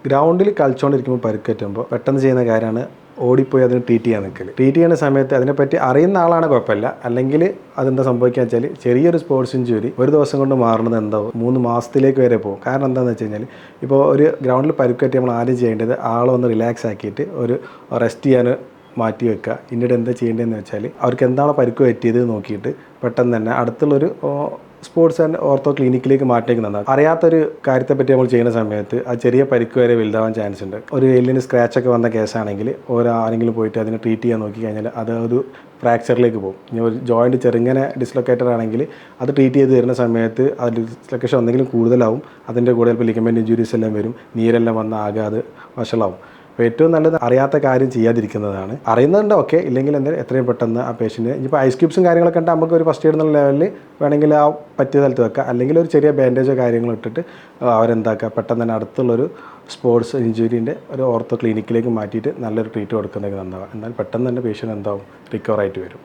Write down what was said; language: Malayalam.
ഗ്രൗണ്ടിൽ കളിച്ചുകൊണ്ടിരിക്കുമ്പോൾ പരിക്കേറ്റുമ്പോൾ പെട്ടെന്ന് ചെയ്യുന്ന കാര്യമാണ് ഓടിപ്പോയി അതിന് ട്രീറ്റ് ചെയ്യാൻ നിൽക്കൽ. ട്രീറ്റ് ചെയ്യുന്ന സമയത്ത് അതിനെപ്പറ്റി അറിയുന്ന ആളാണ് കുഴപ്പമില്ല, അല്ലെങ്കിൽ അതെന്താ സംഭവിക്കുക വെച്ചാൽ ചെറിയൊരു സ്പോർട്സ് ഇഞ്ചുറി ഒരു ദിവസം കൊണ്ട് മാറുന്നത് എന്താവും 3 മാസത്തിലേക്ക് വരെ പോകും. കാരണം എന്താണെന്ന് വെച്ച് കഴിഞ്ഞാൽ ഇപ്പോൾ ഒരു ഗ്രൗണ്ടിൽ പരിക്കേറ്റ് നമ്മൾ ആദ്യം ചെയ്യേണ്ടത് ആളെ ഒന്ന് റിലാക്സ് ആക്കിയിട്ട് ഒരു റെസ്റ്റ് ചെയ്യാൻ മാറ്റി വെക്കുക. പിന്നീട് എന്താ ചെയ്യേണ്ടതെന്ന് വെച്ചാൽ അവർക്ക് എന്താണ് പരിക്ക് പറ്റിയത് നോക്കിയിട്ട് പെട്ടെന്ന് തന്നെ അടുത്തുള്ളൊരു സ്പോർട്സ് ആൻഡ് ഓർത്തോ ക്ലിനിക്കിലേക്ക് മാറ്റിയേക്കുന്നതാണ്. അറിയാത്തൊരു കാര്യത്തെപ്പറ്റി നമ്മൾ ചെയ്യുന്ന സമയത്ത് ആ ചെറിയ പരിക്ക് വരെ വലുതാവാൻ ചാൻസ് ഉണ്ട്. ഒരു എല്ലിന് സ്ക്രാച്ചൊക്കെ വന്ന കേസാണെങ്കിൽ ആരെങ്കിലും പോയിട്ട് അതിനെ ട്രീറ്റ് ചെയ്യാൻ നോക്കി കഴിഞ്ഞാൽ അത് ഒരു ഫ്രാക്ചറിലേക്ക് പോകും. ഇനി ഒരു ജോയിൻറ്റ് ചെറുങ്ങനെ ഡിസ്ലൊക്കേറ്റഡ് ആണെങ്കിൽ അത് ട്രീറ്റ് ചെയ്ത് തരുന്ന സമയത്ത് ആ ഡിസ്ലൊക്കേഷൻ എന്തെങ്കിലും കൂടുതലാവും. അതിൻ്റെ കൂടെ ചിലപ്പോൾ ലിഗമെൻറ്റ് ഇഞ്ചുറീസ് എല്ലാം വരും, നീരെല്ലാം വന്ന് ആകെ അത് വഷളാവും. അപ്പോൾ ഏറ്റവും നല്ലത് അറിയാത്ത കാര്യം ചെയ്യാതിരിക്കുന്നതാണ്. അറിയുന്നുണ്ട് ഓക്കെ, ഇല്ലെങ്കിൽ എന്തായാലും എത്രയും പെട്ടെന്ന് ആ പേഷ്യൻറ്റ് ഇപ്പോൾ ഐസ് ക്യൂബ്സും കാര്യങ്ങളൊക്കെ ഉണ്ട്, നമുക്ക് ഒരു ഫസ്റ്റ് എയ്ഡ് എന്നുള്ള ലെവലിൽ വേണമെങ്കിൽ ആ പറ്റിയ സ്ഥലത്ത് വെക്കുക, അല്ലെങ്കിൽ ഒരു ചെറിയ ബാൻഡേജോ കാര്യങ്ങളോ ഇട്ടിട്ട് അവരെന്താക്കുക പെട്ടെന്ന് തന്നെ അടുത്തുള്ളൊരു സ്പോർട്സ് ഇഞ്ചുറീൻ്റെ ഒരു ഓർത്തോ ക്ലിനിക്കിലേക്ക് മാറ്റിയിട്ട് നല്ലൊരു ട്രീറ്റ് കൊടുക്കുന്നതൊക്കെ നന്നാവുക. എന്നാൽ പെട്ടെന്ന് തന്നെ പേഷ്യൻ്റ് എന്താവും റിക്കവർ ആയിട്ട് വരും.